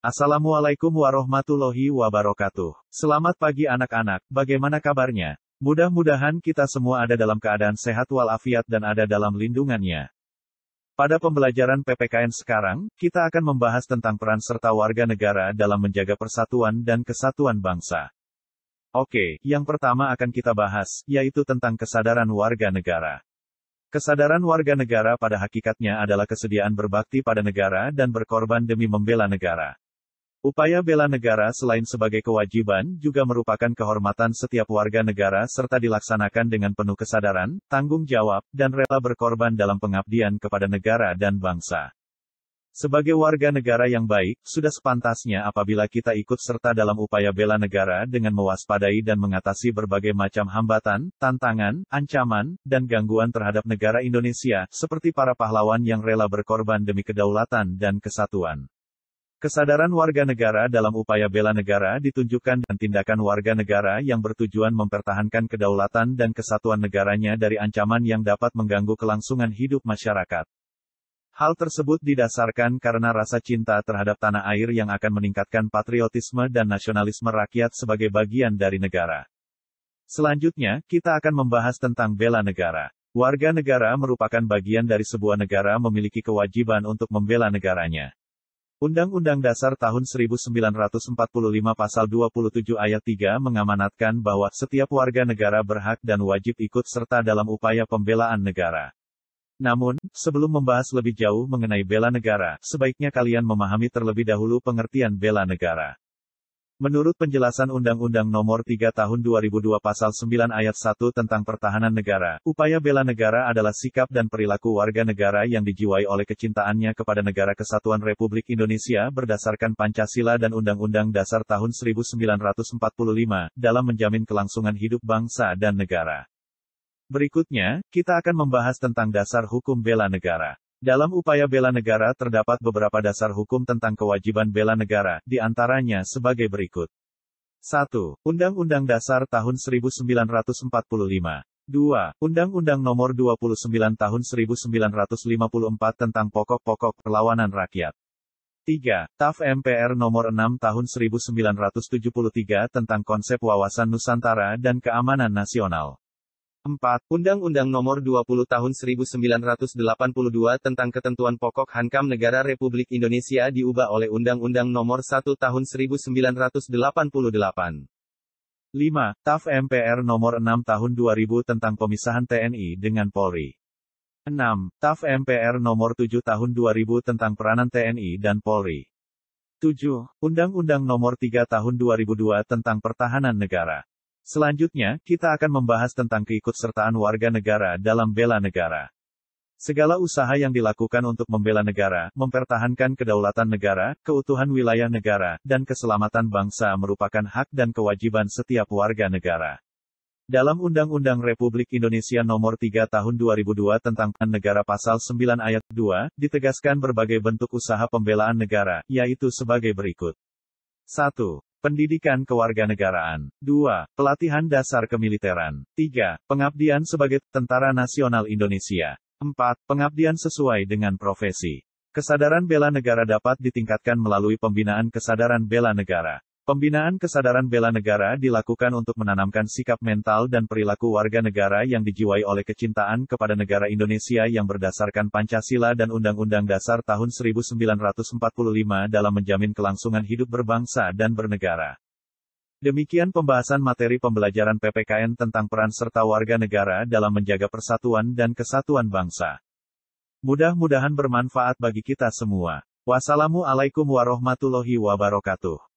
Assalamualaikum warahmatullahi wabarakatuh. Selamat pagi anak-anak, bagaimana kabarnya? Mudah-mudahan kita semua ada dalam keadaan sehat walafiat dan ada dalam lindungannya. Pada pembelajaran PPKN sekarang, kita akan membahas tentang peran serta warga negara dalam menjaga persatuan dan kesatuan bangsa. Oke, yang pertama akan kita bahas, yaitu tentang kesadaran warga negara. Kesadaran warga negara pada hakikatnya adalah kesediaan berbakti pada negara dan berkorban demi membela negara. Upaya bela negara selain sebagai kewajiban, juga merupakan kehormatan setiap warga negara serta dilaksanakan dengan penuh kesadaran, tanggung jawab, dan rela berkorban dalam pengabdian kepada negara dan bangsa. Sebagai warga negara yang baik, sudah sepantasnya apabila kita ikut serta dalam upaya bela negara dengan mewaspadai dan mengatasi berbagai macam hambatan, tantangan, ancaman, dan gangguan terhadap negara Indonesia, seperti para pahlawan yang rela berkorban demi kedaulatan dan kesatuan. Kesadaran warga negara dalam upaya bela negara ditunjukkan dengan tindakan warga negara yang bertujuan mempertahankan kedaulatan dan kesatuan negaranya dari ancaman yang dapat mengganggu kelangsungan hidup masyarakat. Hal tersebut didasarkan karena rasa cinta terhadap tanah air yang akan meningkatkan patriotisme dan nasionalisme rakyat sebagai bagian dari negara. Selanjutnya, kita akan membahas tentang bela negara. Warga negara merupakan bagian dari sebuah negara memiliki kewajiban untuk membela negaranya. Undang-Undang Dasar tahun 1945 Pasal 27 Ayat 3 mengamanatkan bahwa setiap warga negara berhak dan wajib ikut serta dalam upaya pembelaan negara. Namun, sebelum membahas lebih jauh mengenai bela negara, sebaiknya kalian memahami terlebih dahulu pengertian bela negara. Menurut penjelasan Undang-Undang Nomor 3 Tahun 2002 Pasal 9 Ayat 1 tentang pertahanan negara, upaya bela negara adalah sikap dan perilaku warga negara yang dijiwai oleh kecintaannya kepada Negara Kesatuan Republik Indonesia berdasarkan Pancasila dan Undang-Undang Dasar tahun 1945, dalam menjamin kelangsungan hidup bangsa dan negara. Berikutnya, kita akan membahas tentang dasar hukum bela negara. Dalam upaya bela negara terdapat beberapa dasar hukum tentang kewajiban bela negara, di antaranya sebagai berikut. 1. Undang-Undang Dasar tahun 1945. 2. Undang-Undang Nomor 29 Tahun 1954 tentang pokok-pokok perlawanan rakyat. 3. TAF MPR Nomor 6 Tahun 1973 tentang konsep wawasan Nusantara dan keamanan nasional. 4. Undang-Undang Nomor 20 Tahun 1982 tentang ketentuan pokok Hankam Negara Republik Indonesia diubah oleh Undang-Undang Nomor 1 Tahun 1988. 5. TAF MPR Nomor 6 Tahun 2000 tentang pemisahan TNI dengan Polri. 6. TAF MPR Nomor 7 Tahun 2000 tentang peranan TNI dan Polri. 7. Undang-Undang Nomor 3 Tahun 2002 tentang pertahanan negara. Selanjutnya, kita akan membahas tentang keikutsertaan warga negara dalam bela negara. Segala usaha yang dilakukan untuk membela negara, mempertahankan kedaulatan negara, keutuhan wilayah negara, dan keselamatan bangsa merupakan hak dan kewajiban setiap warga negara. Dalam Undang-Undang Republik Indonesia Nomor 3 Tahun 2002 tentang Negara Pasal 9 Ayat 2, ditegaskan berbagai bentuk usaha pembelaan negara, yaitu sebagai berikut. 1. Pendidikan kewarganegaraan. 2. Pelatihan dasar kemiliteran. 3. Pengabdian sebagai Tentara Nasional Indonesia. 4. Pengabdian sesuai dengan profesi. Kesadaran bela negara dapat ditingkatkan melalui pembinaan kesadaran bela negara. Pembinaan kesadaran bela negara dilakukan untuk menanamkan sikap mental dan perilaku warga negara yang dijiwai oleh kecintaan kepada negara Indonesia yang berdasarkan Pancasila dan Undang-Undang Dasar tahun 1945 dalam menjamin kelangsungan hidup berbangsa dan bernegara. Demikian pembahasan materi pembelajaran PPKN tentang peran serta warga negara dalam menjaga persatuan dan kesatuan bangsa. Mudah-mudahan bermanfaat bagi kita semua. Wassalamualaikum warahmatullahi wabarakatuh.